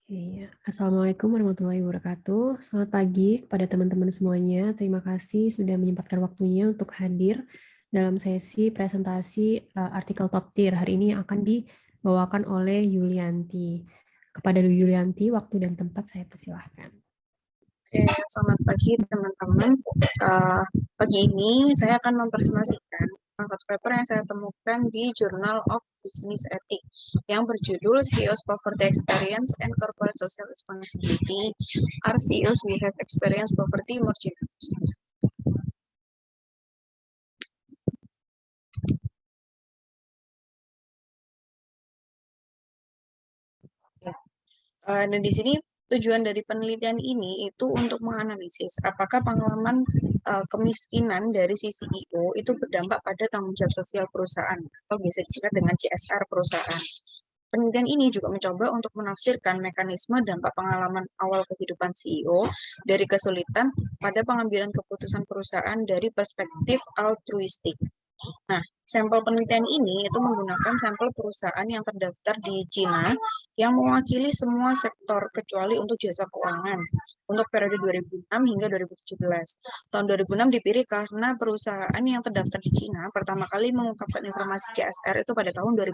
Iya. Assalamualaikum warahmatullahi wabarakatuh. Selamat pagi kepada teman-teman semuanya. Terima kasih sudah menyempatkan waktunya untuk hadir dalam sesi presentasi artikel Top Tier. Hari ini akan dibawakan oleh Yulianti. Kepada Yulianti, waktu dan tempat saya persilahkan. Oke, selamat pagi teman-teman. Pagi ini saya akan mempresentasikan satu paper yang saya temukan di Journal of Business Ethics yang berjudul CEO's Poverty Experience and Corporate Social Responsibility. Are CEOs who have experienced poverty more generous? Dan di sini tujuan dari penelitian ini itu untuk menganalisis apakah pengalaman kemiskinan dari si CEO itu berdampak pada tanggung jawab sosial perusahaan atau biasa disebut dengan CSR perusahaan. Penelitian ini juga mencoba untuk menafsirkan mekanisme dampak pengalaman awal kehidupan CEO dari kesulitan pada pengambilan keputusan perusahaan dari perspektif altruistik. Nah, sampel penelitian ini itu menggunakan sampel perusahaan yang terdaftar di Cina yang mewakili semua sektor kecuali untuk jasa keuangan untuk periode 2006 hingga 2017. Tahun 2006 dipilih karena perusahaan yang terdaftar di Cina pertama kali mengungkapkan informasi CSR itu pada tahun 2000.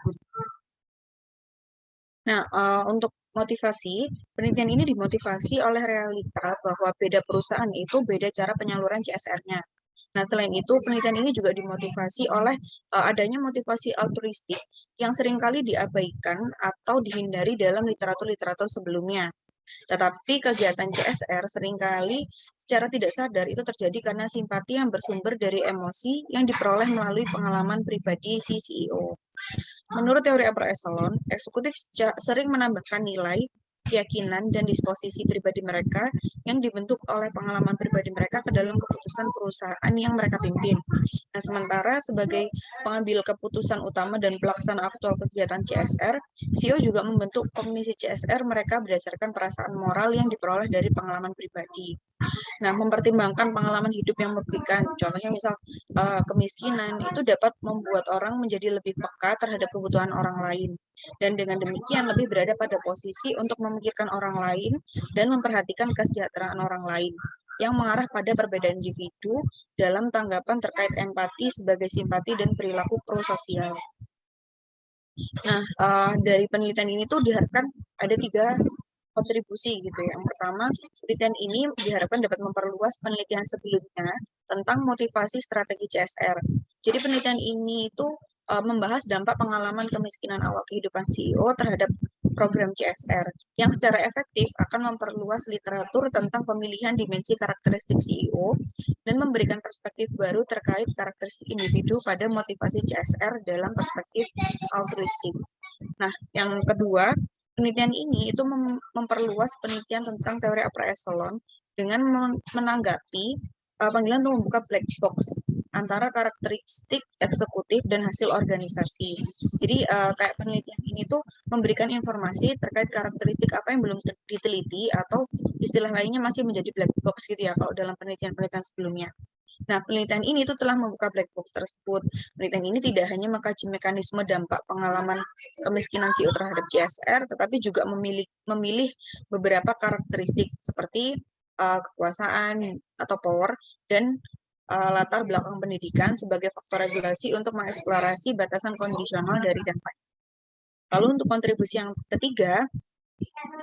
Nah, untuk motivasi, penelitian ini dimotivasi oleh realita bahwa beda perusahaan itu beda cara penyaluran CSR-nya. Nah, selain itu, penelitian ini juga dimotivasi oleh adanya motivasi altruistik yang seringkali diabaikan atau dihindari dalam literatur-literatur sebelumnya. Tetapi kegiatan CSR seringkali secara tidak sadar itu terjadi karena simpati yang bersumber dari emosi yang diperoleh melalui pengalaman pribadi si CEO. Menurut teori upper echelon, eksekutif sering menambahkan nilai, keyakinan, dan disposisi pribadi mereka yang dibentuk oleh pengalaman pribadi mereka ke dalam keputusan perusahaan yang mereka pimpin. Nah, sementara sebagai pengambil keputusan utama dan pelaksana aktual kegiatan CSR, CEO juga membentuk komisi CSR mereka berdasarkan perasaan moral yang diperoleh dari pengalaman pribadi. Nah, mempertimbangkan pengalaman hidup yang merugikan, contohnya misal kemiskinan, itu dapat membuat orang menjadi lebih peka terhadap kebutuhan orang lain. Dan dengan demikian lebih berada pada posisi untuk memikirkan orang lain dan memperhatikan kesejahteraan orang lain yang mengarah pada perbedaan individu dalam tanggapan terkait empati sebagai simpati dan perilaku prososial. Nah, dari penelitian ini tuh diharapkan ada 3 kontribusi gitu ya. Yang pertama, penelitian ini diharapkan dapat memperluas penelitian sebelumnya tentang motivasi strategi CSR. Jadi penelitian ini itu membahas dampak pengalaman kemiskinan awal kehidupan CEO terhadap program CSR yang secara efektif akan memperluas literatur tentang pemilihan dimensi karakteristik CEO dan memberikan perspektif baru terkait karakteristik individu pada motivasi CSR dalam perspektif altruistik. Nah, yang kedua, penelitian ini itu memperluas penelitian tentang teori upper echelon dengan menanggapi panggilan untuk membuka black box antara karakteristik eksekutif dan hasil organisasi. Jadi kayak penelitian ini tuh memberikan informasi terkait karakteristik apa yang belum diteliti atau istilah lainnya masih menjadi black box gitu ya kalau dalam penelitian-penelitian sebelumnya. Nah, penelitian ini itu telah membuka black box tersebut. Penelitian ini tidak hanya mengkaji mekanisme dampak pengalaman kemiskinan CEO terhadap CSR, tetapi juga memilih beberapa karakteristik seperti kekuasaan atau power dan latar belakang pendidikan sebagai faktor regulasi untuk mengeksplorasi batasan kondisional dari dampak. Lalu untuk kontribusi yang ketiga,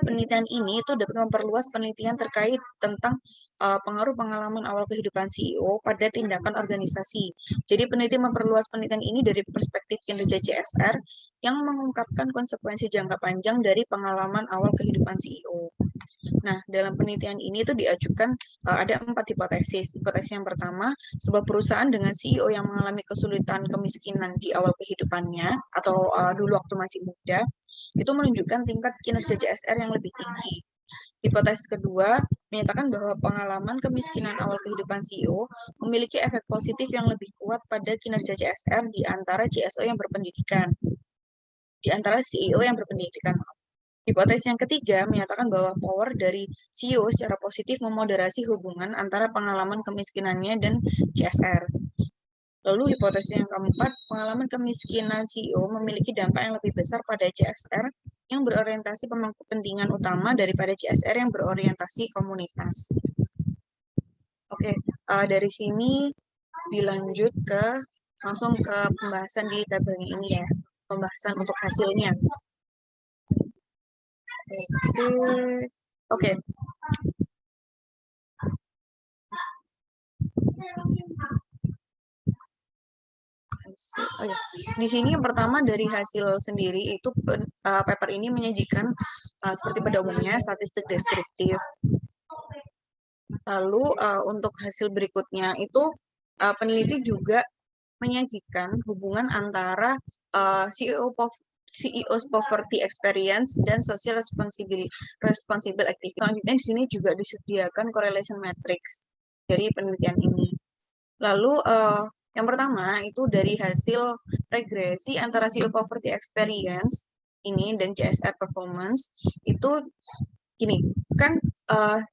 penelitian ini itu dapat memperluas penelitian terkait tentang pengaruh pengalaman awal kehidupan CEO pada tindakan organisasi. Jadi peneliti memperluas penelitian ini dari perspektif kinerja CSR yang mengungkapkan konsekuensi jangka panjang dari pengalaman awal kehidupan CEO. Nah, dalam penelitian ini itu diajukan ada 4 hipotesis. Hipotesis yang pertama, sebuah perusahaan dengan CEO yang mengalami kesulitan kemiskinan di awal kehidupannya atau dulu waktu masih muda, itu menunjukkan tingkat kinerja CSR yang lebih tinggi. Hipotesis kedua menyatakan bahwa pengalaman kemiskinan awal kehidupan CEO memiliki efek positif yang lebih kuat pada kinerja CSR di antara CSO yang berpendidikan, di antara CEO yang berpendidikan. Hipotesis yang ketiga menyatakan bahwa power dari CEO secara positif memoderasi hubungan antara pengalaman kemiskinannya dan CSR. Lalu hipotesis yang keempat, pengalaman kemiskinan CEO memiliki dampak yang lebih besar pada CSR yang berorientasi pemangku kepentingan utama daripada CSR yang berorientasi komunitas. Oke, dari sini dilanjut langsung ke pembahasan di tabelnya ini ya, pembahasan untuk hasilnya. Oke. Oh ya, di sini yang pertama dari hasil sendiri itu paper ini menyajikan seperti pada umumnya statistik deskriptif. Lalu untuk hasil berikutnya itu peneliti juga menyajikan hubungan antara CEO's poverty experience dan social responsible activity. Selanjutnya di sini juga disediakan correlation matrix dari penelitian ini. Lalu yang pertama itu dari hasil regresi antara CEO poverty experience ini dan CSR performance itu gini, kan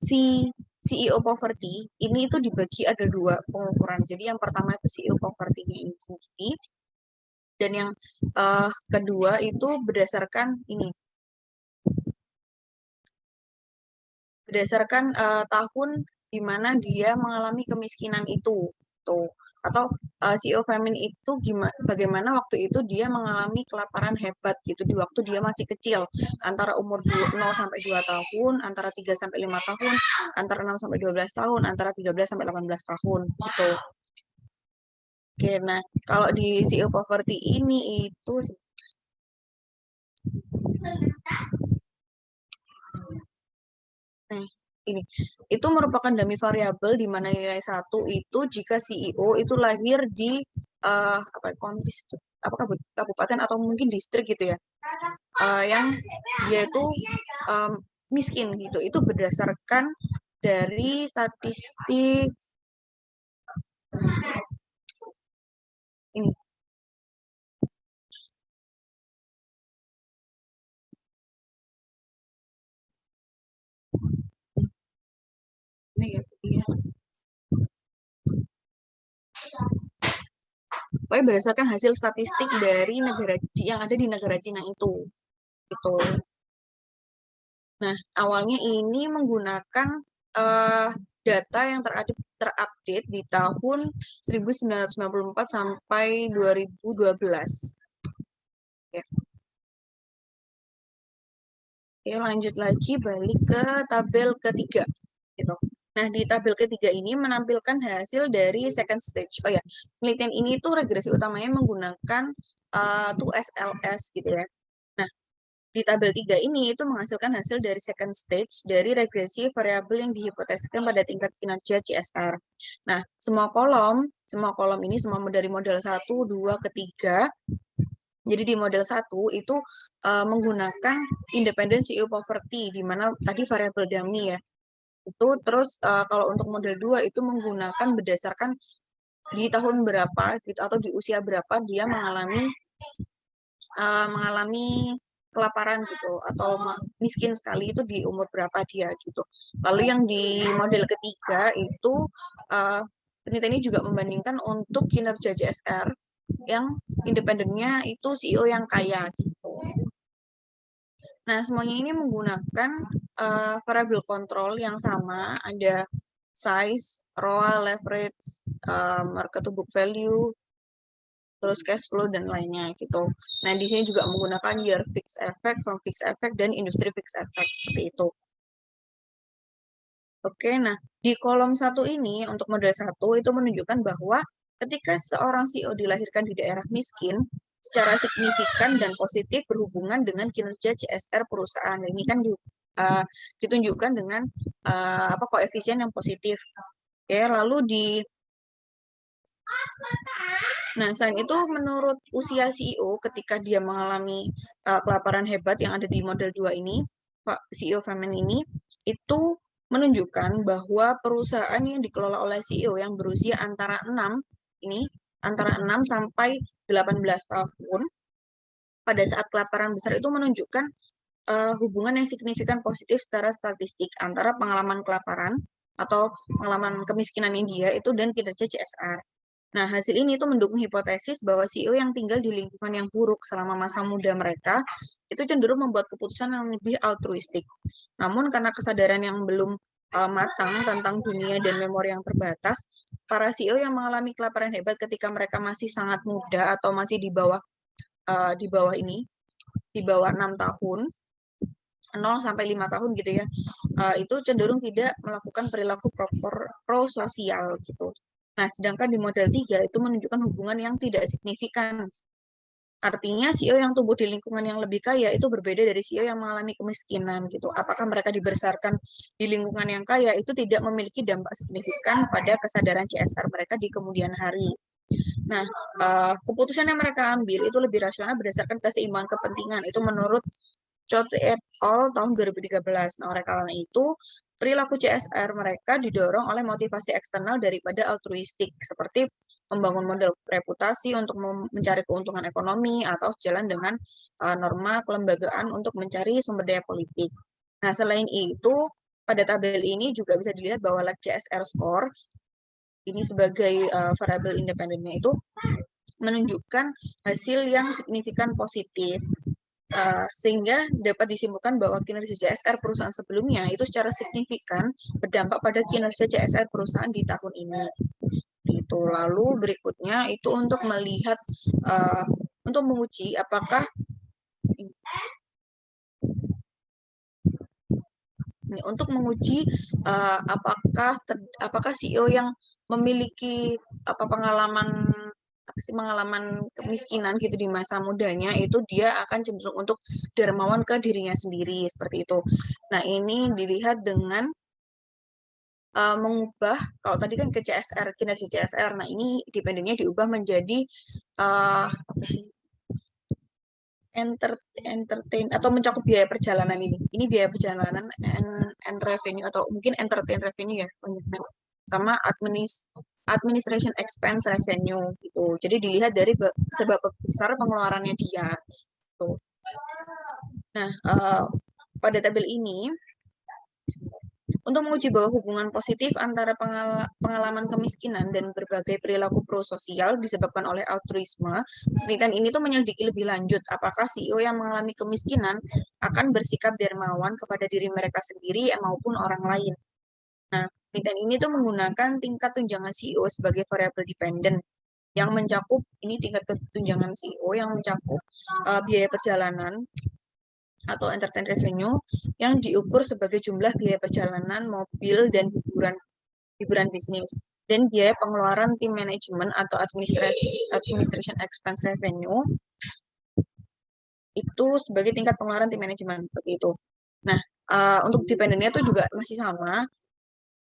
si CEO poverty ini itu dibagi ada 2 pengukuran. Jadi yang pertama itu CEO poverty-nya ini sendiri, dan yang kedua itu berdasarkan tahun di mana dia mengalami kemiskinan itu, tuh. Atau CEO famine itu bagaimana waktu itu dia mengalami kelaparan hebat gitu di waktu dia masih kecil, antara umur 0 sampai 2 tahun, antara 3 sampai 5 tahun, antara 6 sampai 12 tahun, antara 13 sampai 18 tahun gitu. Oke, nah kalau di CEO poverty ini itu ini itu merupakan dummy variabel di mana nilai 1 itu jika CEO itu lahir di kabupaten atau mungkin distrik gitu ya, yang dia itu miskin gitu. Itu berdasarkan dari statistik ini. Ini ya. Pokoknya berdasarkan hasil statistik dari negara yang ada di negara Cina itu. Gitu. Nah, awalnya ini menggunakan data yang terupdate di tahun 1994 sampai 2012. Ya. Oke, lanjut lagi balik ke tabel ketiga. Gitu. Nah, di tabel ketiga ini menampilkan hasil dari second stage. Oh ya, penelitian ini tuh regresi utamanya menggunakan 2SLS gitu ya. Nah, di tabel 3 ini itu menghasilkan hasil dari second stage dari regresi variabel yang dihipotesiskan pada tingkat kinerja CSR. Nah, semua kolom ini semua dari model 1, 2, ketiga. Jadi di model 1 itu menggunakan independent CEO poverty di mana tadi variabel dummy ya. Itu terus kalau untuk model 2 itu menggunakan berdasarkan di tahun berapa gitu atau di usia berapa dia mengalami kelaparan gitu atau miskin sekali itu di umur berapa dia gitu. Lalu yang di model ketiga itu penelitian ini juga membandingkan untuk kinerja CSR yang independennya itu CEO yang kaya gitu. Nah, semuanya ini menggunakan variabel kontrol yang sama, ada size, ROA, leverage, market to book value, terus cash flow dan lainnya gitu. Nah, di sini juga menggunakan year fixed effect, firm fixed effect, dan industry fixed effect seperti itu. Oke, nah di kolom 1 ini untuk model 1 itu menunjukkan bahwa ketika seorang CEO dilahirkan di daerah miskin, secara signifikan dan positif berhubungan dengan kinerja CSR perusahaan. Ini kan ditunjukkan dengan koefisien yang positif. Oke, lalu nah, selain itu menurut usia CEO ketika dia mengalami kelaparan hebat yang ada di model 2 ini, CEO famine ini, itu menunjukkan bahwa perusahaan yang dikelola oleh CEO yang berusia antara 6 sampai 18 tahun pada saat kelaparan besar itu menunjukkan hubungan yang signifikan positif secara statistik antara pengalaman kelaparan atau pengalaman kemiskinan dia itu dan kinerja CSR. Nah, hasil ini itu mendukung hipotesis bahwa CEO yang tinggal di lingkungan yang buruk selama masa muda mereka itu cenderung membuat keputusan yang lebih altruistik. Namun karena kesadaran yang belum matang tentang dunia dan memori yang terbatas, para CEO yang mengalami kelaparan hebat ketika mereka masih sangat muda atau masih di bawah ini, di bawah 6 tahun, 0 sampai 5 tahun gitu ya, itu cenderung tidak melakukan perilaku prososial gitu. Nah, sedangkan di model 3 itu menunjukkan hubungan yang tidak signifikan. Artinya CEO yang tumbuh di lingkungan yang lebih kaya itu berbeda dari CEO yang mengalami kemiskinan gitu. Apakah mereka dibesarkan di lingkungan yang kaya itu tidak memiliki dampak signifikan pada kesadaran CSR mereka di kemudian hari. Nah, keputusan yang mereka ambil itu lebih rasional berdasarkan keseimbangan kepentingan. Itu menurut Choate et al. Tahun 2013. Nah, oleh karena itu, perilaku CSR mereka didorong oleh motivasi eksternal daripada altruistik, seperti membangun model reputasi untuk mencari keuntungan ekonomi atau sejalan dengan norma kelembagaan untuk mencari sumber daya politik. Nah, selain itu, pada tabel ini juga bisa dilihat bahwa CSR score ini sebagai variabel independennya itu menunjukkan hasil yang signifikan positif. Sehingga dapat disimpulkan bahwa kinerja CSR perusahaan sebelumnya itu secara signifikan berdampak pada kinerja CSR perusahaan di tahun ini. Gitu. Lalu berikutnya itu untuk melihat, untuk menguji apakah apakah CEO yang memiliki pengalaman kemiskinan gitu di masa mudanya itu dia akan cenderung untuk dermawan ke dirinya sendiri seperti itu. Nah, ini dilihat dengan mengubah, kalau tadi kan ke CSR, kinerja CSR, nah ini dependennya diubah menjadi entertain atau mencakup biaya perjalanan ini. Ini biaya perjalanan and revenue atau mungkin entertain revenue ya, sama administration expense revenue gitu. Jadi dilihat dari seberapa besar pengeluarannya dia. Gitu. Nah, pada tabel ini untuk menguji bahwa hubungan positif antara pengalaman kemiskinan dan berbagai perilaku prososial disebabkan oleh altruisme, penelitian ini tuh menyelidiki lebih lanjut apakah CEO yang mengalami kemiskinan akan bersikap dermawan kepada diri mereka sendiri maupun orang lain. Nah, penelitian ini tuh menggunakan tingkat tunjangan CEO sebagai variabel dependen yang mencakup, ini tingkat tunjangan CEO yang mencakup biaya perjalanan atau entertain revenue yang diukur sebagai jumlah biaya perjalanan, mobil, dan hiburan bisnis, dan biaya pengeluaran tim manajemen atau administration expense revenue itu sebagai tingkat pengeluaran tim manajemen seperti itu. Nah, untuk dependennya itu juga masih sama.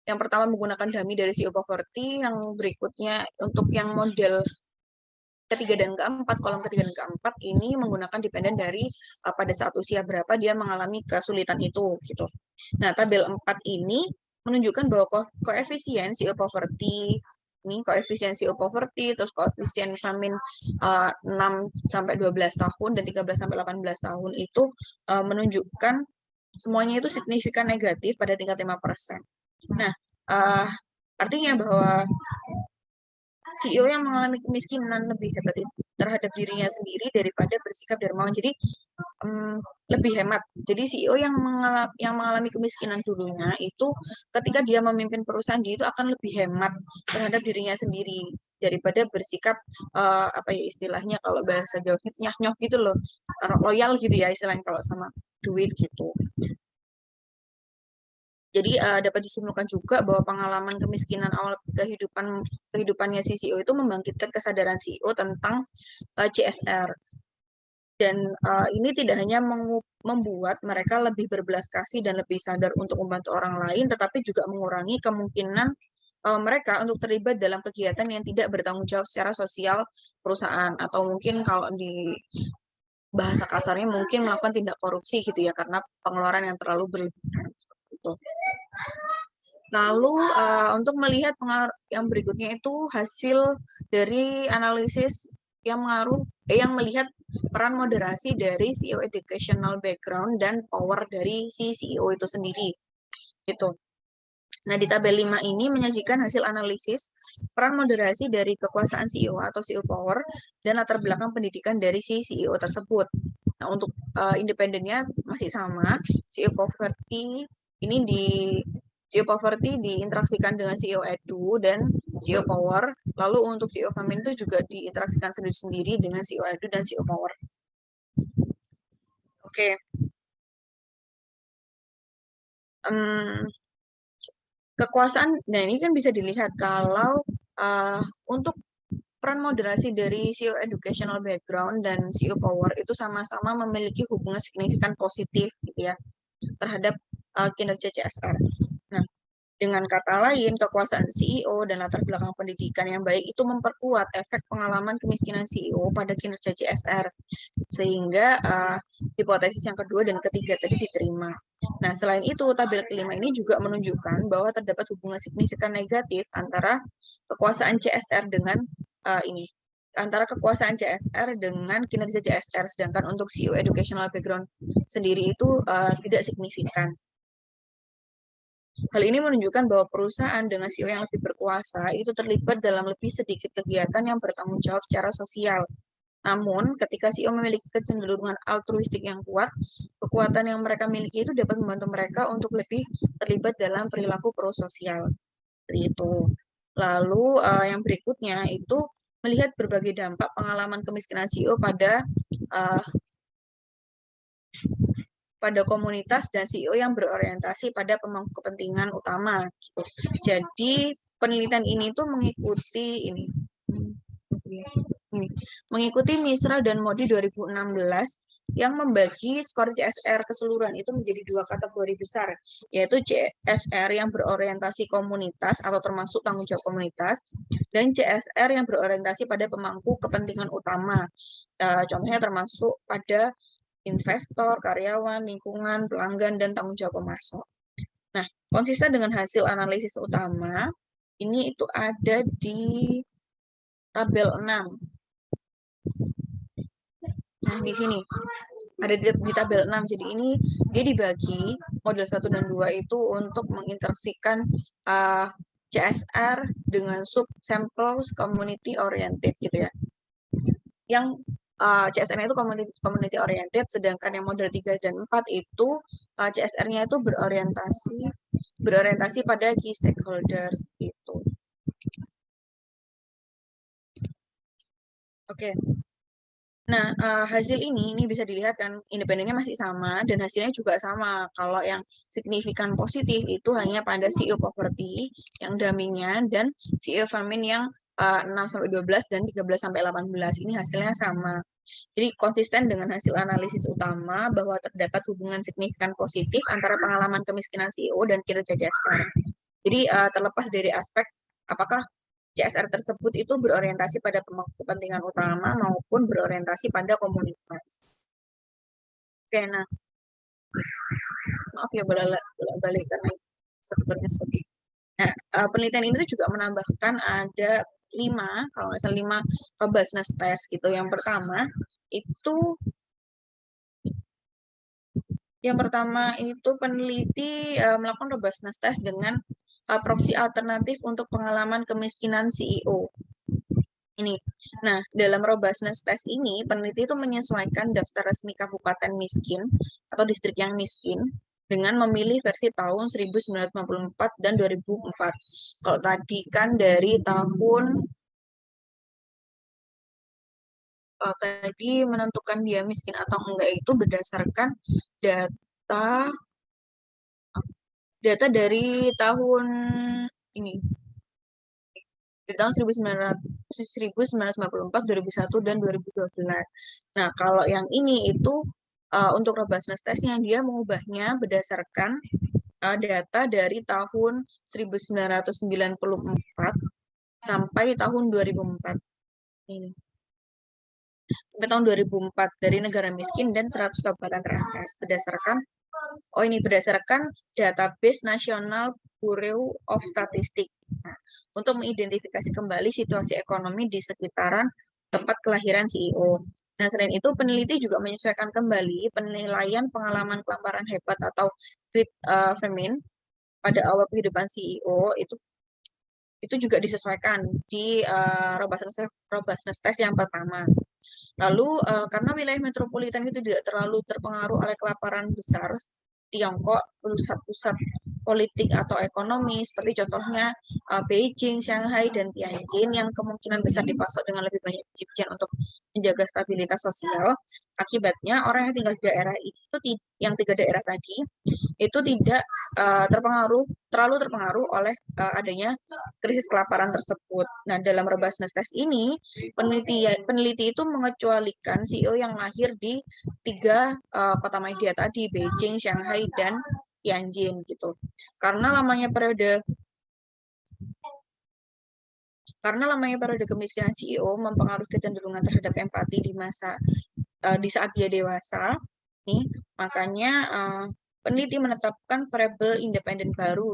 Yang pertama menggunakan dummy dari CEO Poverty, yang berikutnya untuk yang model ketiga dan keempat, kolom ketiga dan keempat ini menggunakan dependen dari pada saat usia berapa dia mengalami kesulitan itu gitu. Nah, tabel 4 ini menunjukkan bahwa koefisien CEO poverty, ini koefisien CEO poverty, terus koefisien famine 6 sampai 12 tahun dan 13 sampai 18 tahun itu menunjukkan semuanya itu signifikan negatif pada tingkat 5%. Nah, artinya bahwa CEO yang mengalami kemiskinan lebih hebat terhadap dirinya sendiri daripada bersikap dermawan. Jadi lebih hemat. Jadi CEO yang mengalami kemiskinan dulunya itu ketika dia memimpin perusahaan dia itu akan lebih hemat terhadap dirinya sendiri daripada bersikap apa ya istilahnya kalau bahasa Jawanya nyah-nyoh gitu loh, loyal gitu ya istilahnya kalau sama duit gitu. Jadi dapat disimpulkan juga bahwa pengalaman kemiskinan awal kehidupannya si CEO itu membangkitkan kesadaran CEO tentang CSR. Dan ini tidak hanya membuat mereka lebih berbelas kasih dan lebih sadar untuk membantu orang lain, tetapi juga mengurangi kemungkinan mereka untuk terlibat dalam kegiatan yang tidak bertanggung jawab secara sosial perusahaan. Atau mungkin kalau di bahasa kasarnya mungkin melakukan tindak korupsi gitu ya, karena pengeluaran yang terlalu berlebihan. Itu. Lalu untuk melihat yang berikutnya itu hasil dari analisis yang melihat peran moderasi dari CEO educational background dan power dari si CEO itu sendiri. Gitu. Nah, di tabel 5 ini menyajikan hasil analisis peran moderasi dari kekuasaan CEO atau CEO power dan latar belakang pendidikan dari si CEO tersebut. Nah, untuk independennya masih sama, CEO poverty ini CEO poverty diinteraksikan dengan CEO edu dan CEO power. Lalu untuk CEO famine itu juga diinteraksikan sendiri-sendiri dengan CEO edu dan CEO power. Oke. Kekuasaan, nah ini kan bisa dilihat kalau untuk peran moderasi dari CEO educational background dan CEO power itu sama-sama memiliki hubungan signifikan positif gitu ya terhadap kinerja CSR. Nah, dengan kata lain, kekuasaan CEO dan latar belakang pendidikan yang baik itu memperkuat efek pengalaman kemiskinan CEO pada kinerja CSR, sehingga hipotesis yang kedua dan ketiga tadi diterima. Nah, selain itu, tabel kelima ini juga menunjukkan bahwa terdapat hubungan signifikan negatif antara kekuasaan CSR dengan antara kekuasaan CSR dengan kinerja CSR, sedangkan untuk CEO educational background sendiri itu tidak signifikan. Hal ini menunjukkan bahwa perusahaan dengan CEO yang lebih berkuasa itu terlibat dalam lebih sedikit kegiatan yang bertanggung jawab secara sosial. Namun, ketika CEO memiliki kecenderungan altruistik yang kuat, kekuatan yang mereka miliki itu dapat membantu mereka untuk lebih terlibat dalam perilaku prososial. Itu. Lalu yang berikutnya itu melihat berbagai dampak pengalaman kemiskinan CEO pada komunitas dan CEO yang berorientasi pada pemangku kepentingan utama. Gitu. Jadi penelitian ini tuh mengikuti mengikuti MISRA dan MODI 2016 yang membagi skor CSR keseluruhan itu menjadi dua kategori besar, yaitu CSR yang berorientasi komunitas atau termasuk tanggung jawab komunitas, dan CSR yang berorientasi pada pemangku kepentingan utama. Contohnya termasuk pada investor, karyawan, lingkungan, pelanggan, dan tanggung jawab pemasok. Nah, konsisten dengan hasil analisis utama, ini itu ada di tabel 6. Nah, di sini ada di tabel 6. Jadi ini dia dibagi model 1 dan 2 itu untuk menginteraksikan CSR dengan sub-samples community oriented gitu ya. Yang CSR-nya itu community oriented, sedangkan yang model 3 dan 4 itu CSR-nya itu berorientasi pada key stakeholders gitu. Oke. Nah, hasil ini bisa dilihat kan independennya masih sama dan hasilnya juga sama. Kalau yang signifikan positif itu hanya pada CEO poverty yang dampingnya dan CEO famine yang 6-12 dan 13-18. Ini hasilnya sama. Jadi konsisten dengan hasil analisis utama bahwa terdapat hubungan signifikan positif antara pengalaman kemiskinan CEO dan kinerja CSR. Jadi terlepas dari aspek apakah CSR tersebut itu berorientasi pada kepentingan utama maupun berorientasi pada komunitas. Oke, nah, maaf ya bolak-balik karena strukturnya seperti ini. Nah, penelitian ini juga menambahkan ada 5, kalau nggak salah 5 robustness test gitu. Yang pertama itu peneliti melakukan robustness test dengan proksi alternatif untuk pengalaman kemiskinan CEO. Ini. Nah, dalam robustness test ini, peneliti itu menyesuaikan daftar resmi kabupaten miskin atau distrik yang miskin dengan memilih versi tahun 1954 dan 2004. Kalau tadi kan dari tahun tadi menentukan dia miskin atau enggak itu berdasarkan data dari tahun ini, dari tahun 1994, 2001, dan 2012. Nah, kalau yang ini itu untuk robustness testnya dia mengubahnya berdasarkan data dari tahun 1994 sampai tahun 2004. Ini. Sampai tahun 2004 dari negara miskin dan 100 kabupaten teratas berdasarkan database nasional Bureau of Statistics. Nah, untuk mengidentifikasi kembali situasi ekonomi di sekitaran tempat kelahiran CEO. Nah, selain itu peneliti juga menyesuaikan kembali penilaian pengalaman kelaparan hebat atau Great Famine pada awal kehidupan CEO itu juga disesuaikan di robustness test yang pertama. Lalu karena wilayah metropolitan itu tidak terlalu terpengaruh oleh kelaparan besar Tiongkok, pusat-pusat politik atau ekonomi seperti contohnya Beijing, Shanghai, dan Tianjin yang kemungkinan besar dipasok dengan lebih banyak biji-bijian untuk menjaga stabilitas sosial. Akibatnya orang yang tinggal di daerah itu, yang 3 daerah tadi, itu tidak terlalu terpengaruh oleh adanya krisis kelaparan tersebut. Nah, dalam robustness test ini, peneliti itu mengecualikan CEO yang lahir di 3 kota media tadi, Beijing, Shanghai, dan Tianjin gitu. Karena lamanya periode kemiskinan CEO mempengaruhi kecenderungan terhadap empati di saat dia dewasa. Nih, makanya peneliti menetapkan variabel independen baru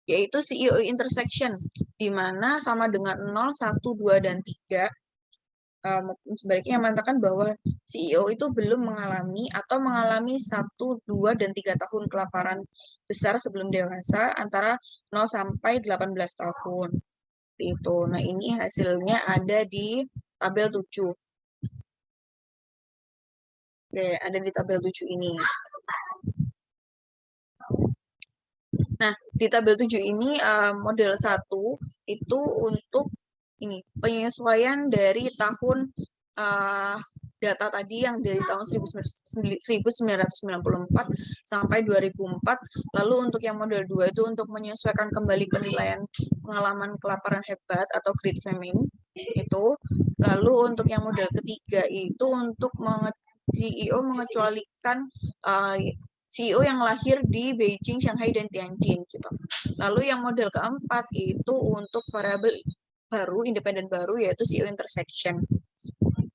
yaitu CEO intersection, di mana sama dengan 0, 1, 2, dan 3. Sebaliknya mengatakan bahwa CEO itu belum mengalami atau mengalami 1, 2, dan 3 tahun kelaparan besar sebelum dewasa antara 0 sampai 18 tahun. Itu. Nah, ini hasilnya ada di tabel 7. Oke, ada di tabel 7 ini. Nah, di tabel 7 ini model 1 itu untuk ini penyesuaian dari tahun data tadi yang dari tahun 1994 sampai 2004. Lalu untuk yang model 2 itu untuk menyesuaikan kembali penilaian pengalaman kelaparan hebat atau Great Famine itu. Lalu untuk yang model ketiga itu untuk CEO mengecualikan CEO yang lahir di Beijing, Shanghai, dan Tianjin gitu. Lalu yang model keempat itu untuk variabel baru, independen baru, yaitu CEO intersection.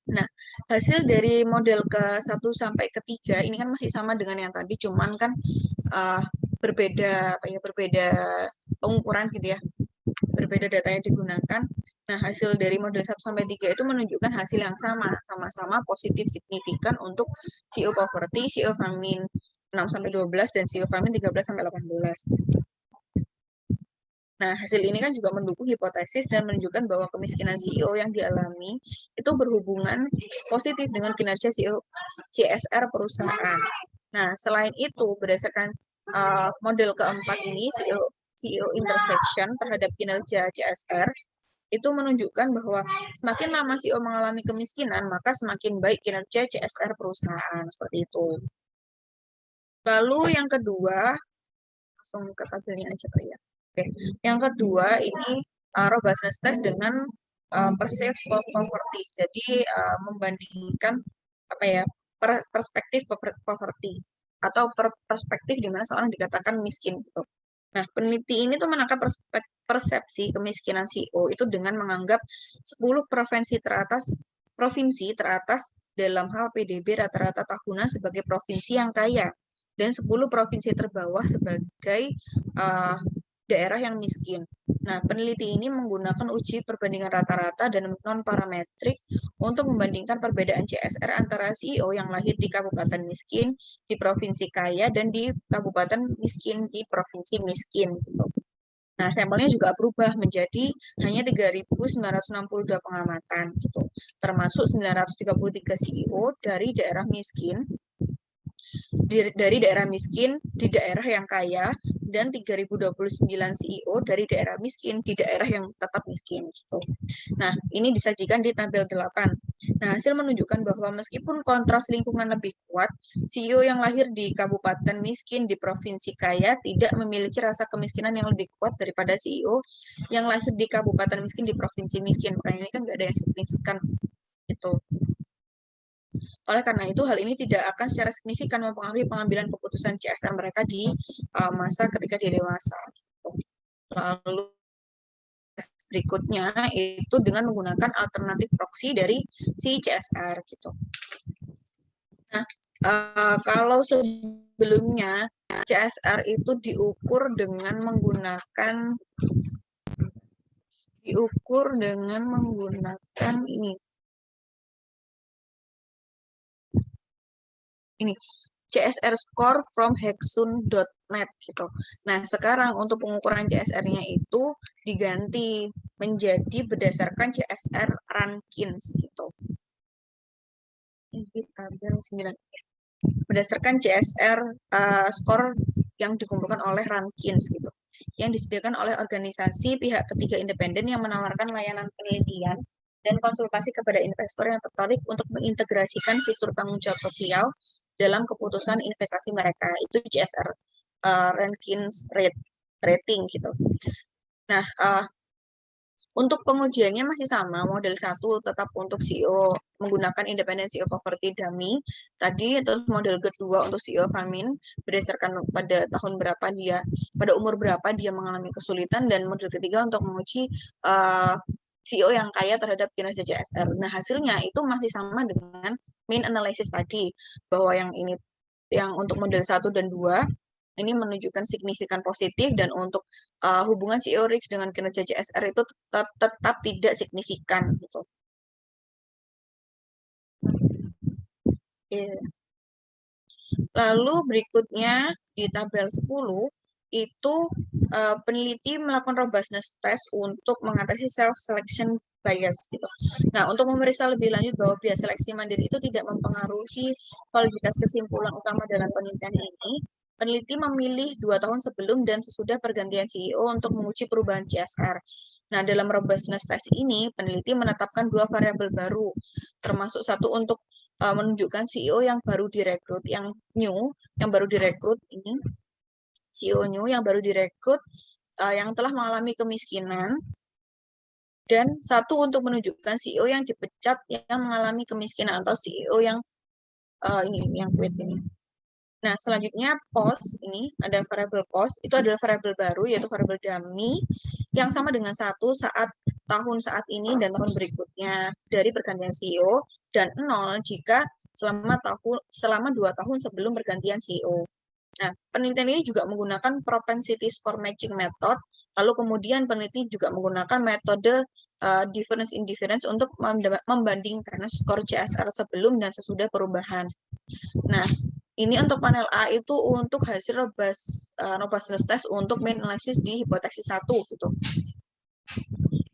Nah, hasil dari model ke-1 sampai ke-3 ini kan masih sama dengan yang tadi, cuman kan berbeda pengukuran gitu ya. Berbeda data yang digunakan. Nah, hasil dari model 1 sampai 3 itu menunjukkan hasil yang sama-sama positif signifikan untuk CEO poverty, CEO famine 6 sampai 12 dan CEO famine 13 sampai 18. Nah, hasil ini kan juga mendukung hipotesis dan menunjukkan bahwa kemiskinan CEO yang dialami itu berhubungan positif dengan kinerja CEO CSR perusahaan. Nah, selain itu, berdasarkan model keempat ini, CEO intersection terhadap kinerja CSR, itu menunjukkan bahwa semakin lama CEO mengalami kemiskinan, maka semakin baik kinerja CSR perusahaan. Seperti itu. Lalu yang kedua, langsung ke tabelnya aja Pak ya. Oke. Yang kedua ini robustness test dengan perceived poverty. Jadi membandingkan perspektif poverty atau perspektif di mana seorang dikatakan miskin gitu. Nah, peneliti ini tuh menangkap persepsi kemiskinan CEO itu dengan menganggap 10 provinsi teratas dalam hal PDB rata-rata tahunan sebagai provinsi yang kaya dan 10 provinsi terbawah sebagai daerah yang miskin. Nah, peneliti ini menggunakan uji perbandingan rata-rata dan non-parametrik untuk membandingkan perbedaan CSR antara CEO yang lahir di kabupaten miskin, di provinsi kaya, dan di kabupaten miskin, di provinsi miskin. Nah, sampelnya juga berubah menjadi hanya 3.962 pengamatan, gitu. Termasuk 933 CEO dari daerah miskin, di daerah yang kaya, dan 3.029 CEO dari daerah miskin di daerah yang tetap miskin. Gitu. Nah, ini disajikan di tabel 8. Nah, hasil menunjukkan bahwa meskipun kontras lingkungan lebih kuat, CEO yang lahir di kabupaten miskin di provinsi kaya tidak memiliki rasa kemiskinan yang lebih kuat daripada CEO yang lahir di kabupaten miskin di provinsi miskin. Makanya ini kan nggak ada yang signifikan. Gitu. Oleh karena itu, hal ini tidak akan secara signifikan mempengaruhi pengambilan keputusan CSR mereka di masa ketika dia dewasa. Lalu berikutnya itu dengan menggunakan alternatif proksi dari si CSR gitu. Nah, kalau sebelumnya CSR itu diukur dengan menggunakan ini CSR score from hexun.net gitu. Nah, sekarang untuk pengukuran CSR-nya itu diganti menjadi berdasarkan CSR Rankins gitu. Ini tabel 9. Berdasarkan CSR skor yang dikumpulkan oleh Rankins gitu, yang disediakan oleh organisasi pihak ketiga independen yang menawarkan layanan penelitian dan konsultasi kepada investor yang tertarik untuk mengintegrasikan fitur tanggung jawab sosial dalam keputusan investasi mereka. Itu CSR Rankins rating gitu. Nah, untuk pengujiannya masih sama, model 1 tetap untuk CEO menggunakan independent CEO poverty dummy tadi, terus model kedua untuk CEO famine berdasarkan pada tahun berapa dia, pada umur berapa dia mengalami kesulitan, dan model ketiga untuk menguji CEO yang kaya terhadap kinerja CSR. Nah, hasilnya itu masih sama dengan main analysis tadi, bahwa yang ini yang untuk model 1 dan 2 ini menunjukkan signifikan positif, dan untuk hubungan CEO REITs dengan kinerja CSR itu tetap tidak signifikan gitu. Oke. Lalu berikutnya di tabel 10 itu peneliti melakukan robustness test untuk mengatasi self selection bias gitu. Nah, untuk memeriksa lebih lanjut bahwa bias seleksi mandiri itu tidak mempengaruhi validitas kesimpulan utama dalam penelitian ini, peneliti memilih 2 tahun sebelum dan sesudah pergantian CEO untuk menguji perubahan CSR. Nah, dalam robustness test ini, peneliti menetapkan 2 variabel baru, termasuk satu untuk menunjukkan CEO yang baru direkrut, yang baru direkrut ini, CEO new yang baru direkrut, yang telah mengalami kemiskinan, dan satu untuk menunjukkan CEO yang dipecat yang mengalami kemiskinan, atau CEO yang yang quit ini. Nah, selanjutnya post, ini ada variabel post, itu adalah variabel baru, yaitu variabel dummy, yang sama dengan 1 tahun saat ini dan tahun berikutnya dari pergantian CEO, dan 0 jika selama 2 tahun sebelum pergantian CEO. Nah, penelitian ini juga menggunakan propensity score matching method, lalu kemudian peneliti juga menggunakan metode difference indifference untuk membandingkan skor CSR sebelum dan sesudah perubahan. Nah, ini untuk panel A itu untuk hasil robustness test untuk main analysis di hipotesis 1 gitu.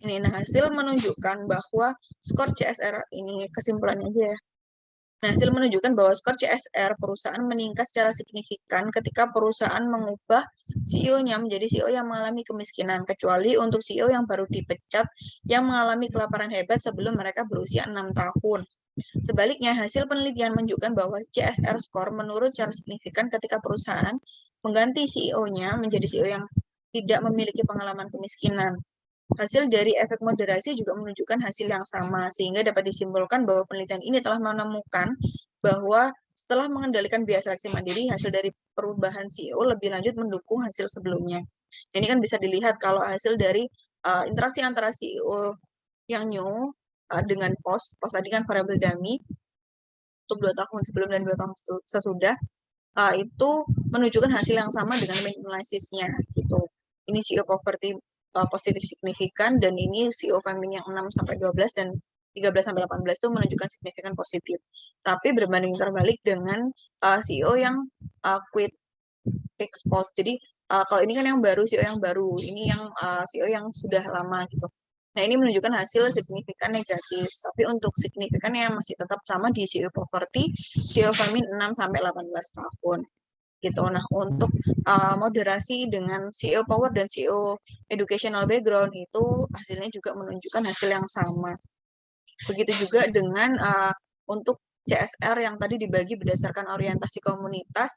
Ini nah, hasil menunjukkan bahwa skor CSR ini kesimpulannya aja ya. Nah, hasil menunjukkan bahwa skor CSR perusahaan meningkat secara signifikan ketika perusahaan mengubah CEO-nya menjadi CEO yang mengalami kemiskinan, kecuali untuk CEO yang baru dipecat yang mengalami kelaparan hebat sebelum mereka berusia 6 tahun. Sebaliknya, hasil penelitian menunjukkan bahwa CSR score menurun secara signifikan ketika perusahaan mengganti CEO-nya menjadi CEO yang tidak memiliki pengalaman kemiskinan. Hasil dari efek moderasi juga menunjukkan hasil yang sama, sehingga dapat disimpulkan bahwa penelitian ini telah menemukan bahwa setelah mengendalikan bias seleksi mandiri, hasil dari perubahan CEO lebih lanjut mendukung hasil sebelumnya. Ini kan bisa dilihat kalau hasil dari interaksi antara CEO yang new dengan post tadi kan variabel dummy untuk 2 tahun sebelum dan 2 tahun sesudah, itu menunjukkan hasil yang sama dengan main analysis-nya gitu. Ini CEO poverty positif signifikan, dan ini CEO famine yang 6-12 dan 13-18 itu menunjukkan signifikan positif. Tapi berbanding terbalik dengan CEO yang quit expose. Jadi kalau ini kan yang baru, CEO yang baru, ini yang CEO yang sudah lama gitu. Nah, ini menunjukkan hasil signifikan negatif, tapi untuk signifikannya masih tetap sama di CEO poverty, CEO famine 6-18 tahun. Gitu. Nah, untuk moderasi dengan CEO power dan CEO educational background itu hasilnya juga menunjukkan hasil yang sama. Begitu juga dengan untuk CSR yang tadi dibagi berdasarkan orientasi komunitas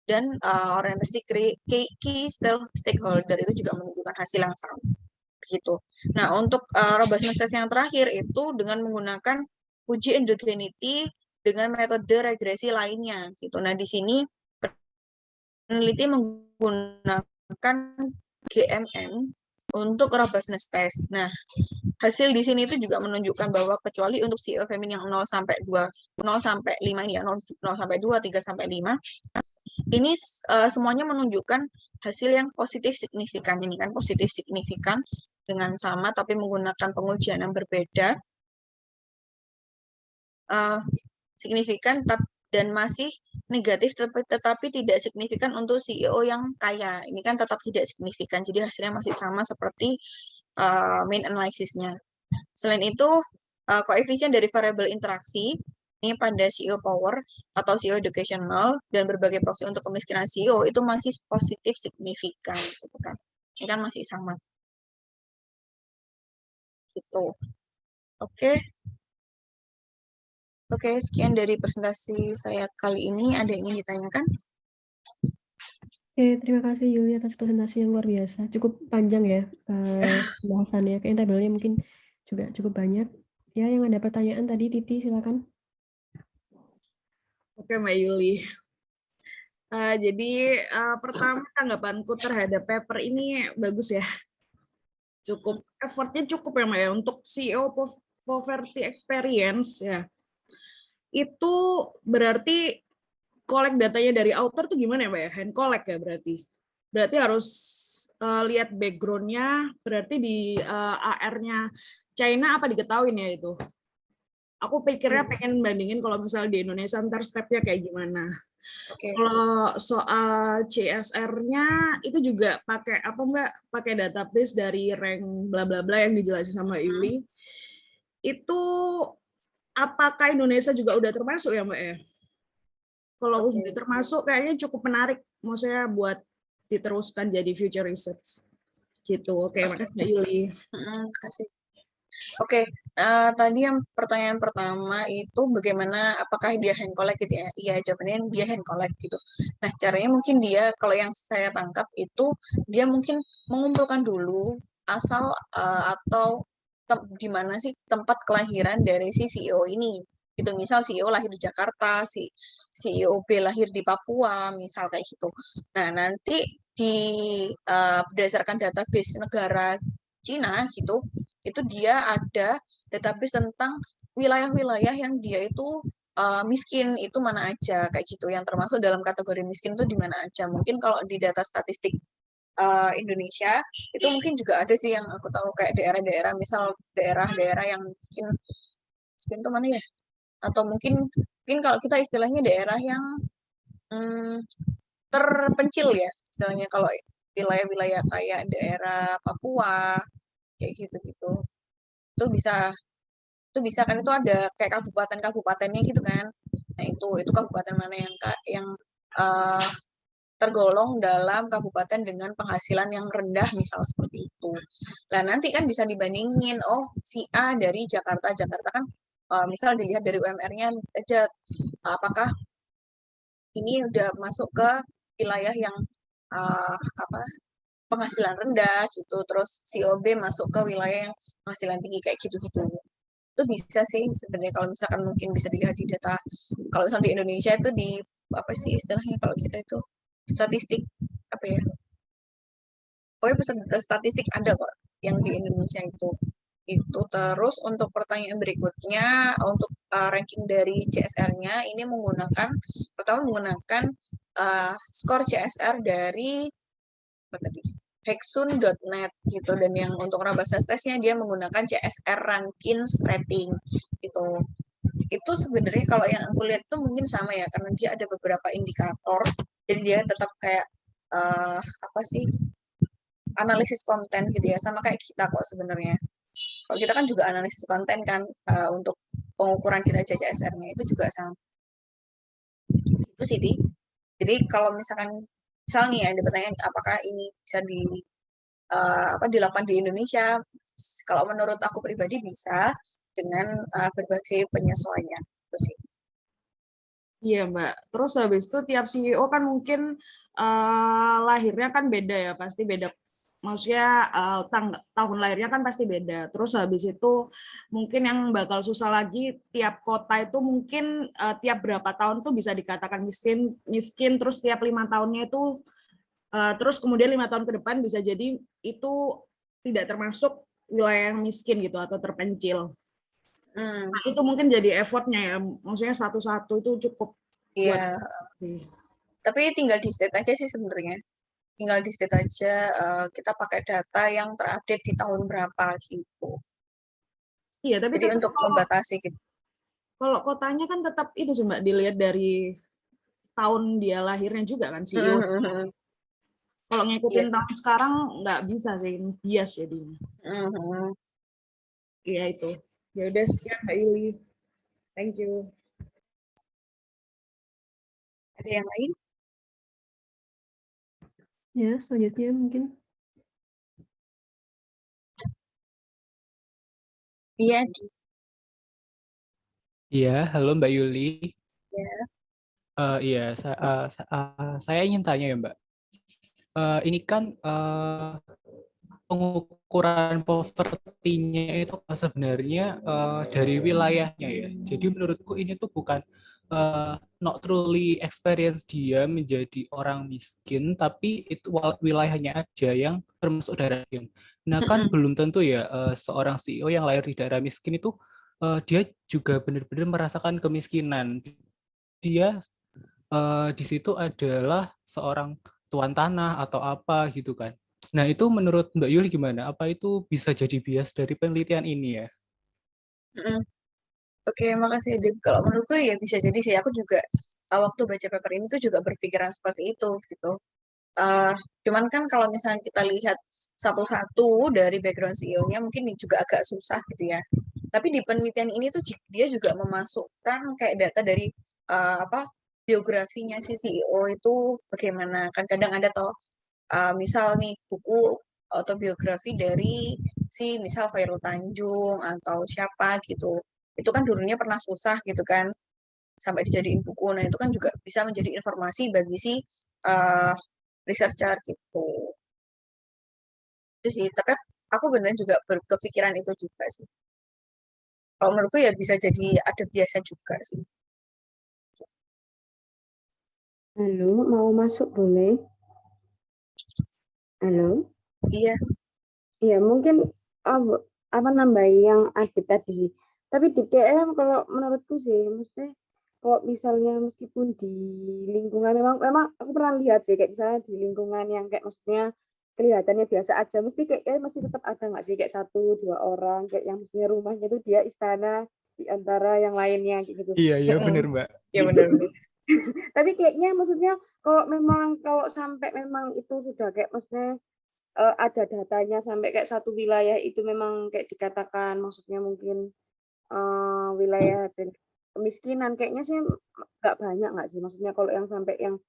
dan orientasi key stakeholder itu juga menunjukkan hasil yang sama. Begitu. Nah, untuk robustness test yang terakhir itu dengan menggunakan uji endogeneity dengan metode regresi lainnya gitu. Nah, di sini peneliti menggunakan GMM untuk robustness test. Nah, hasil di sini itu juga menunjukkan bahwa kecuali untuk CEO feminin yang 0 sampai 5 ini ya, 0 sampai 2, 3 sampai 5, ini semuanya menunjukkan hasil yang positif signifikan. Ini kan positif signifikan dengan sama tapi menggunakan pengujian yang berbeda. Signifikan dan masih negatif tetapi tidak signifikan untuk CEO yang kaya. Ini kan tetap tidak signifikan, jadi hasilnya masih sama seperti main analysis-nya. Selain itu, koefisien dari variabel interaksi ini pada CEO power atau CEO educational dan berbagai proxy untuk kemiskinan CEO itu masih positif signifikan, gitu kan. Ini kan masih sama. Gitu. Oke. Oke, sekian dari presentasi saya kali ini. Ada yang ingin ditanyakan? Oke, terima kasih Yuli atas presentasi yang luar biasa. Cukup panjang ya pembahasannya. Kayaknya tabelnya mungkin juga cukup banyak. Ya, yang ada pertanyaan tadi, Titi, silakan. Oke, Mbak Yuli. Jadi pertama tanggapanku terhadap paper ini bagus ya. Cukup effortnya cukup ya Mbak ya untuk CEO Poverty Experience ya. Itu berarti collect datanya dari author tuh gimana ya Mbak ya? Hand collect ya berarti. Berarti harus lihat background-nya, berarti di AR-nya China apa diketahuin ya itu. Aku pikirnya pengen bandingin kalau misalnya di Indonesia ntar step-nya kayak gimana. Oke. Kalau soal CSR-nya itu juga pakai apa Mbak? Pakai database dari rank bla bla bla yang dijelasin sama Yuli. Itu apakah Indonesia juga udah termasuk ya Mbak ya? Kalau udah termasuk kayaknya cukup menarik maksudnya buat diteruskan jadi future research. Gitu. Oke, makasih Mbak Yuli. Kasih. Oke, tadi yang pertanyaan pertama itu bagaimana apakah dia hand collect gitu ya? Iya, jawabannya dia hand collect gitu. Nah, caranya mungkin dia kalau yang saya tangkap itu dia mungkin mengumpulkan dulu asal atau di mana sih tempat kelahiran dari si CEO ini. Gitu, misal CEO lahir di Jakarta, si CEO B lahir di Papua, misal kayak gitu. Nah, nanti berdasarkan database negara Cina gitu, itu dia ada database tentang wilayah-wilayah yang dia itu miskin itu mana aja kayak gitu, yang termasuk dalam kategori miskin itu di mana aja. Mungkin kalau di data statistik Indonesia itu mungkin juga ada sih yang aku tahu kayak daerah-daerah, misal daerah-daerah yang miskin miskin itu mana ya, atau mungkin kalau kita istilahnya daerah yang terpencil ya istilahnya, kalau wilayah-wilayah kayak daerah Papua kayak gitu-gitu itu bisa kan, itu ada kayak kabupaten-kabupatennya gitu kan. Nah, itu kabupaten mana yang uh, tergolong dalam kabupaten dengan penghasilan yang rendah misal seperti itu. Nah, nanti kan bisa dibandingin, oh si A dari Jakarta kan misal dilihat dari UMR-nya aja, apakah ini udah masuk ke wilayah yang apa penghasilan rendah gitu, terus COB masuk ke wilayah yang penghasilan tinggi kayak gitu-gitu. Itu bisa sih sebenarnya kalau misalkan mungkin bisa dilihat di data. Kalau misalnya di Indonesia itu di apa sih istilahnya kalau kita itu statistik apa ya, pokoknya pusat statistik ada kok yang di Indonesia itu. Terus untuk pertanyaan berikutnya untuk ranking dari CSR-nya ini pertama menggunakan skor CSR dari apa tadi, hexun.net gitu, dan yang untuk robustness testnya dia menggunakan CSR Rankins rating gitu. Itu sebenarnya kalau yang aku lihat tuh mungkin sama ya, karena dia ada beberapa indikator, jadi dia tetap kayak apa sih, analisis konten gitu ya, sama kayak kita kok sebenarnya. Kalau kita kan juga analisis konten kan, untuk pengukuran kinerja CSR-nya itu juga sama. Itu sih, jadi kalau misalkan nih ada pertanyaan apakah ini bisa dilakukan di Indonesia, kalau menurut aku pribadi bisa dengan berbagai penyesuaian. Itu sih. Iya Mbak. Terus habis itu tiap CEO kan mungkin lahirnya kan beda ya, pasti beda. Maksudnya tahun lahirnya kan pasti beda. Terus habis itu mungkin yang bakal susah lagi tiap kota itu mungkin tiap berapa tahun tuh bisa dikatakan miskin. Terus tiap 5 tahunnya itu terus kemudian 5 tahun ke depan bisa jadi itu tidak termasuk wilayah yang miskin gitu atau terpencil. Nah, itu mungkin jadi effortnya ya, maksudnya satu-satu itu cukup buat. Iya. Tapi tinggal di state aja sih sebenarnya. Tinggal di state aja, kita pakai data yang terupdate di tahun berapa gitu. Iya, tapi Jadi tetap untuk kalau membatasi gitu. Kalau kotanya kan tetap itu sih Mbak, dilihat dari tahun dia lahirnya juga kan CEO. Kalau ngikutin Yes. tahun sekarang nggak bisa sih, bias jadinya. Iya itu. Ya udah sekian Mbak Yuli. Thank you. Ada yang lain? Ya, selanjutnya mungkin. Iya. Iya, halo Mbak Yuli. Ya. Iya, saya ingin tanya ya Mbak. Ini kan pengukuran poverty-nya itu sebenarnya dari wilayahnya ya. Jadi menurutku ini tuh bukan not truly experience dia menjadi orang miskin, tapi itu wilayahnya aja yang termasuk daerah miskin. Nah kan belum tentu ya seorang CEO yang lahir di daerah miskin itu dia juga benar-benar merasakan kemiskinan. Dia di situ adalah seorang tuan tanah atau apa gitu kan. Nah, itu menurut Mbak Yuli gimana? Apa itu bisa jadi bias dari penelitian ini ya? Oke, makasih Dip. Kalau menurutku ya bisa jadi sih. Aku juga waktu baca paper ini tuh juga berpikiran seperti itu gitu. Uh, Cuman kan kalau misalnya kita lihat satu-satu dari background CEO-nya mungkin juga agak susah gitu ya. Tapi di penelitian ini tuh dia juga memasukkan kayak data dari apa biografinya si CEO itu bagaimana. Kan kadang ada toh misal nih buku autobiografi dari si misal Khairul Tanjung atau siapa gitu. Itu kan dulunya pernah susah gitu kan sampai dijadiin buku. Nah, itu kan juga bisa menjadi informasi bagi si uh, researcher gitu. Itu sih, tapi aku beneran juga berkepikiran itu juga sih. Kalau menurutku ya bisa jadi ada biasa juga sih. Halo, mau masuk boleh? Halo? Iya. Iya, mungkin apa nambahin yang ada tadi sih. Tapi di KM kalau menurutku sih, mesti kalau misalnya meskipun di lingkungan memang aku pernah lihat sih kayak misalnya di lingkungan yang kayak maksudnya kelihatannya biasa aja, mesti kayak masih tetap ada nggak sih kayak 1-2 orang kayak yang mestinya rumahnya itu dia istana di antara yang lainnya kayak gitu. Iya, iya benar Mbak. Ya benar. Tapi kayaknya maksudnya kalau sampai memang itu sudah kayak maksudnya ada datanya sampai kayak satu wilayah itu memang kayak dikatakan maksudnya mungkin wilayah dan kemiskinan kayaknya sih nggak banyak nggak sih maksudnya kalau yang sampai yang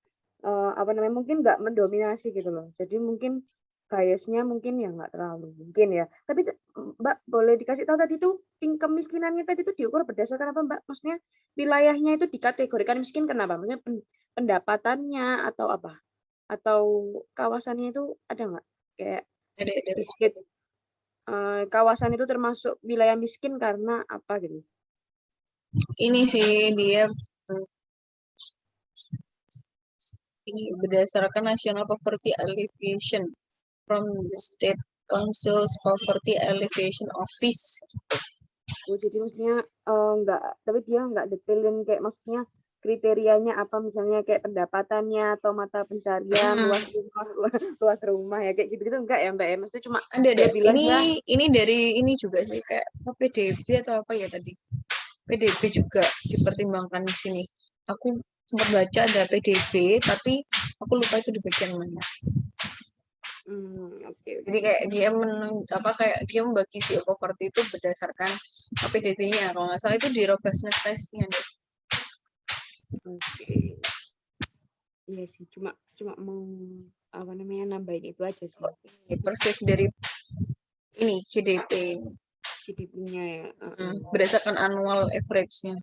apa namanya mungkin nggak mendominasi gitu loh jadi mungkin biasnya mungkin ya nggak terlalu mungkin ya tapi Mbak boleh dikasih tahu tadi itu kemiskinannya tadi itu diukur berdasarkan apa Mbak maksudnya wilayahnya itu dikategorikan miskin kenapa maksudnya pendapatannya atau apa atau kawasannya itu ada nggak kayak Ada. miskin kawasan itu termasuk wilayah miskin karena apa gitu Ini sih dia ini berdasarkan National Poverty Alleviation from the State Council's Poverty Alleviation Office. oh jadi maksudnya nggak tapi dia nggak detailin kayak maksudnya kriterianya apa misalnya kayak pendapatannya atau mata pencarian luas rumah ya kayak gitu gitu enggak ya Mbak ya maksudnya cuma Ada. dia bilang Ini dari ini juga sih kayak PDB atau apa ya tadi. PDB juga dipertimbangkan di sini. Aku sempat baca ada PDB tapi aku lupa itu di bagian mana. Okay. Jadi kayak dia kayak dia membagi si poverty itu berdasarkan PDB-nya. Kalau nggak salah itu di robustness test-nya deh. Oke. Iya sih, cuma mau apa namanya nambahin itu aja sih. Perspektif dari ini GDP-nya ya. Berdasarkan annual average-nya.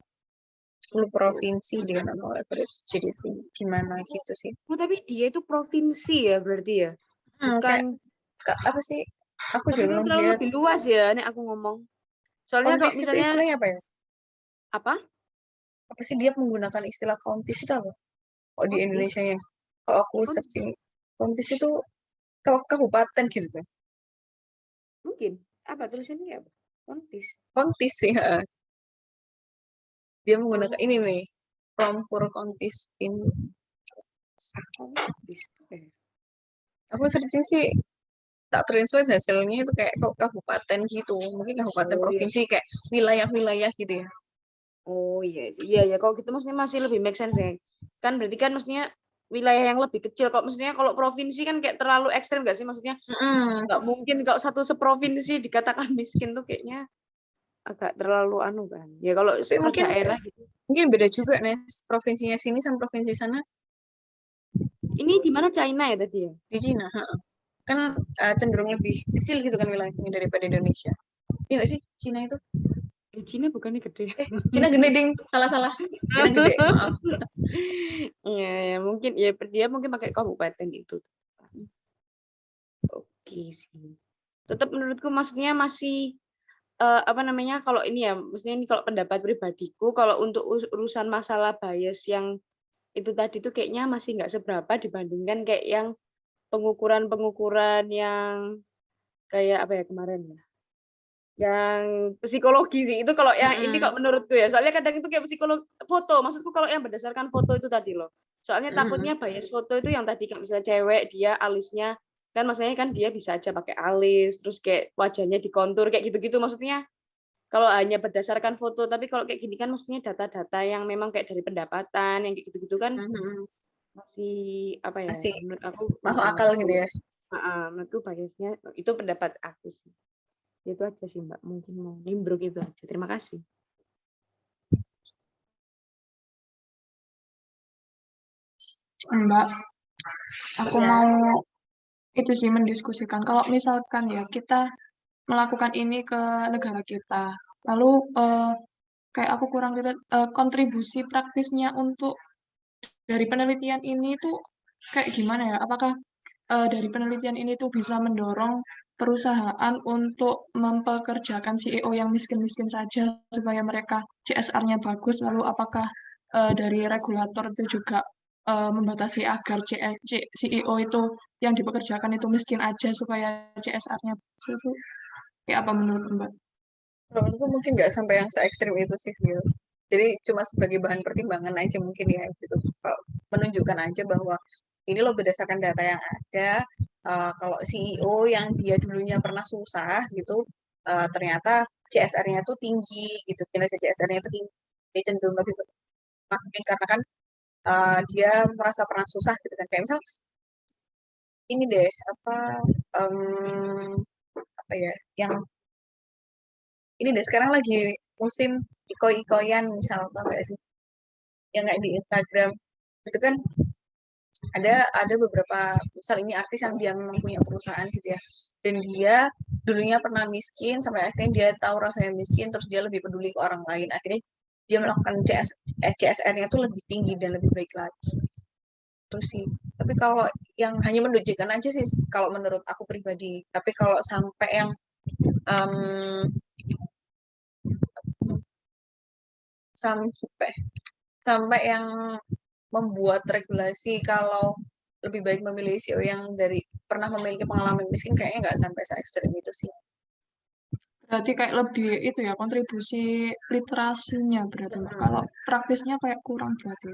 10 provinsi dengan annual average GDP gimana gitu sih. Oh, tapi dia itu provinsi ya berarti ya? Bukan apa sih? Aku tapi juga itu terlalu lebih luas ya, nih aku ngomong. Soalnya kalau misalnya itu istilahnya apa ya? Apa? Apa sih dia menggunakan istilah counties itu apa? Oh di Indonesianya. Kalau aku searching counties itu kabupaten gitu tuh. Mungkin. Apa tulisannya apa? Counties. Counties sih. Dia menggunakan ini nih. From poor counties in. Aku searching sih tak translate hasilnya itu kayak kabupaten gitu. Mungkin kabupaten provinsi kayak wilayah-wilayah gitu ya. Oh iya, iya ya kalau gitu maksudnya masih lebih make sense ya. Kan berarti kan maksudnya wilayah yang lebih kecil. Kok maksudnya kalau provinsi kan kayak terlalu ekstrem nggak sih? Maksudnya Mm-mm. nggak mungkin kalau satu seprovinsi dikatakan miskin tuh kayaknya agak terlalu anu kan. Ya kalau Tapi per daerah gitu. mungkin beda juga nih provinsinya sini sama provinsi sana Ini di mana China ya tadi ya? di Cina. Ha-ha. Kan cenderung lebih kecil gitu kan wilayahnya daripada Indonesia. Iya nggak sih Cina itu? Cina bukannya gede. Cina gede ding, salah. Cina gede, maaf. Iya, ya, mungkin ya dia mungkin pakai kabupaten itu. Oke sih. Tetap menurutku maksudnya masih apa namanya kalau ini ya, maksudnya ini kalau pendapat pribadiku kalau untuk urusan masalah bias yang itu tadi tuh kayaknya masih nggak seberapa dibandingkan kayak yang pengukuran-pengukuran yang kayak apa ya kemarin ya. Yang psikologi sih itu kalau yang ini kok menurutku ya. Soalnya kadang itu kayak psikolog foto. Maksudku kalau yang berdasarkan foto itu tadi loh. Soalnya takutnya bias foto itu yang tadi kalau misalnya cewek dia alisnya kan maksudnya kan dia bisa aja pakai alis terus kayak wajahnya dikontur kayak gitu-gitu maksudnya kalau hanya berdasarkan foto tapi kalau kayak gini kan maksudnya data-data yang memang kayak dari pendapatan yang kayak gitu-gitu kan masih apa ya Masih menurut aku masuk akal gitu ya. menurutku biasnya itu pendapat aku sih. Itu aja sih Mbak, mungkin mau nimbrung itu aja. Terima kasih. Mbak, aku Ya. mau itu sih mendiskusikan. Kalau misalkan ya kita melakukan ini ke negara kita, lalu kayak aku kurang lihat kontribusi praktisnya untuk dari penelitian ini tuh kayak gimana ya? Apakah dari penelitian ini tuh bisa mendorong perusahaan untuk mempekerjakan CEO yang miskin-miskin saja supaya mereka CSR-nya bagus. Lalu apakah dari regulator itu juga membatasi agar CEO itu yang dipekerjakan itu miskin aja supaya CSR-nya bagus itu ya apa menurut Mbak? Menurutku mungkin nggak sampai yang se ekstrim itu sih, Vil. Jadi cuma sebagai bahan pertimbangan aja mungkin ya gitu. Menunjukkan aja bahwa ini loh berdasarkan data yang ada. Kalau CEO yang dia dulunya pernah susah gitu, ternyata CSR-nya tuh tinggi gitu, kinerja CSR-nya itu tinggi. Dia cenderung lebih mungkin karena kan dia merasa pernah susah gitu kan. Kayak misal ini deh apa ya yang ini deh sekarang lagi musim iko-ikoyan misal tau gak sih yang nggak di Instagram itu kan ada beberapa misal ini artis yang dia memang punya perusahaan gitu ya dan dia dulunya pernah miskin sampai akhirnya dia tahu rasanya miskin terus dia lebih peduli ke orang lain akhirnya dia melakukan CSR-nya tuh lebih tinggi dan lebih baik lagi terus sih tapi kalau yang hanya menunjukkan aja sih kalau menurut aku pribadi tapi kalau sampai yang sampai yang membuat regulasi kalau lebih baik memilih CEO yang dari pernah memiliki pengalaman miskin kayaknya nggak sampai se ekstrim itu sih. Berarti kayak lebih itu ya kontribusi literasinya berarti Mbak. Kalau praktisnya kayak kurang berarti.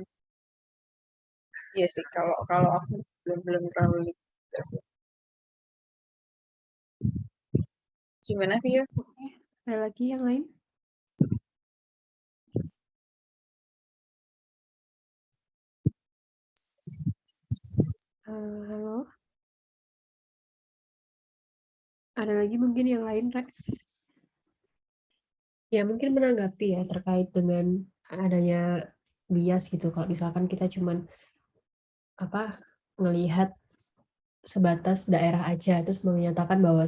Iya sih kalau kalau aku belum terlalu juga sih. Gimana Via? Ada lagi yang lain? Halo? Ada lagi mungkin yang lain, Rek? Ya, mungkin menanggapi ya terkait dengan adanya bias gitu. Kalau misalkan kita cuman ngelihat sebatas daerah aja, terus menyatakan bahwa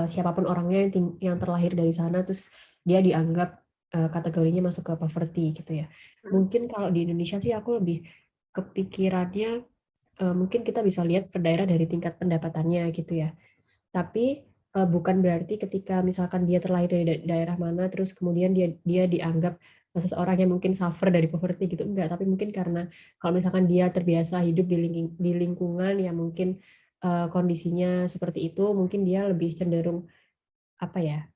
siapapun orangnya yang terlahir dari sana, terus dia dianggap kategorinya masuk ke poverty gitu ya. Mungkin kalau di Indonesia sih aku lebih kepikirannya mungkin kita bisa lihat per daerah dari tingkat pendapatannya gitu ya. Tapi bukan berarti ketika misalkan dia terlahir dari daerah mana terus kemudian dia dianggap seseorang yang mungkin suffer dari poverty gitu, enggak, tapi mungkin karena kalau misalkan dia terbiasa hidup di lingkungan yang mungkin kondisinya seperti itu, mungkin dia lebih cenderung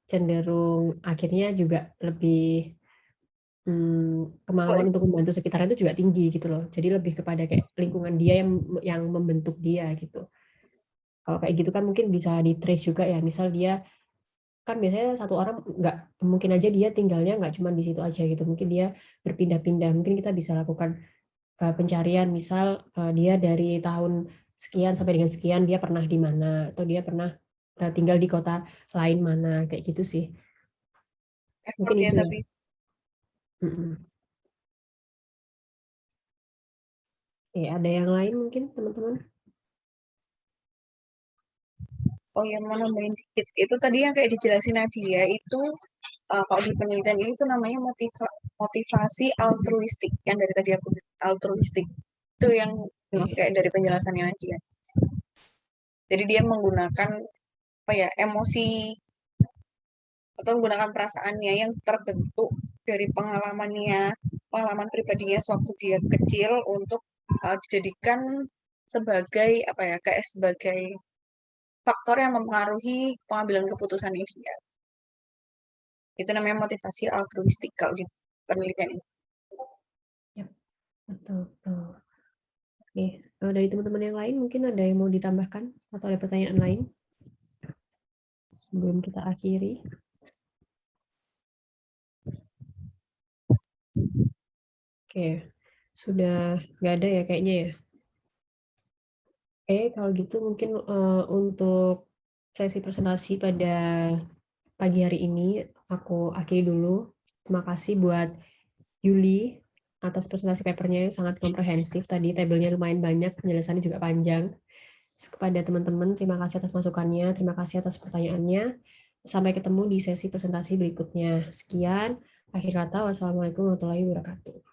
cenderung akhirnya juga lebih kemauan untuk membantu sekitarnya itu juga tinggi gitu loh. Jadi lebih kepada kayak lingkungan dia yang membentuk dia gitu. Kalau kayak gitu kan mungkin bisa di trace juga ya, misal dia kan biasanya satu orang nggak, mungkin aja dia tinggalnya nggak cuma di situ aja gitu, mungkin dia berpindah-pindah, mungkin kita bisa lakukan pencarian, misal dia dari tahun sekian sampai dengan sekian dia pernah di mana, atau dia pernah tinggal di kota lain mana, kayak gitu sih. Mungkin Effort ya itu ya. tapi. Oke, ada yang lain mungkin teman-teman? Oh ya, mau nambahin dikit. Itu tadi yang kayak dijelasin Nadia itu kalau di penelitian ini tuh namanya motivasi altruistik. Yang dari tadi aku bilang, altruistik. Itu yang kayak dari penjelasannya Nadia. Jadi dia menggunakan apa ya, emosi atau menggunakan perasaannya yang terbentuk dari pengalaman pribadinya sewaktu dia kecil untuk dijadikan sebagai apa ya, kayak sebagai faktor yang mempengaruhi pengambilan keputusan dia. Itu namanya motivasi altruistik kalau di penelitian ini. Ya, betul. Oke, dari teman-teman yang lain mungkin ada yang mau ditambahkan atau ada pertanyaan lain sebelum kita akhiri? Oke, sudah nggak ada ya kayaknya ya. Oke, kalau gitu mungkin untuk sesi presentasi pada pagi hari ini aku akhiri dulu. Terima kasih buat Yuli atas presentasi papernya yang sangat komprehensif tadi, tabelnya lumayan banyak, penjelasannya juga panjang. Kepada teman-teman, terima kasih atas masukannya, terima kasih atas pertanyaannya. Sampai ketemu di sesi presentasi berikutnya. Sekian, akhir kata, wassalamualaikum warahmatullahi wabarakatuh.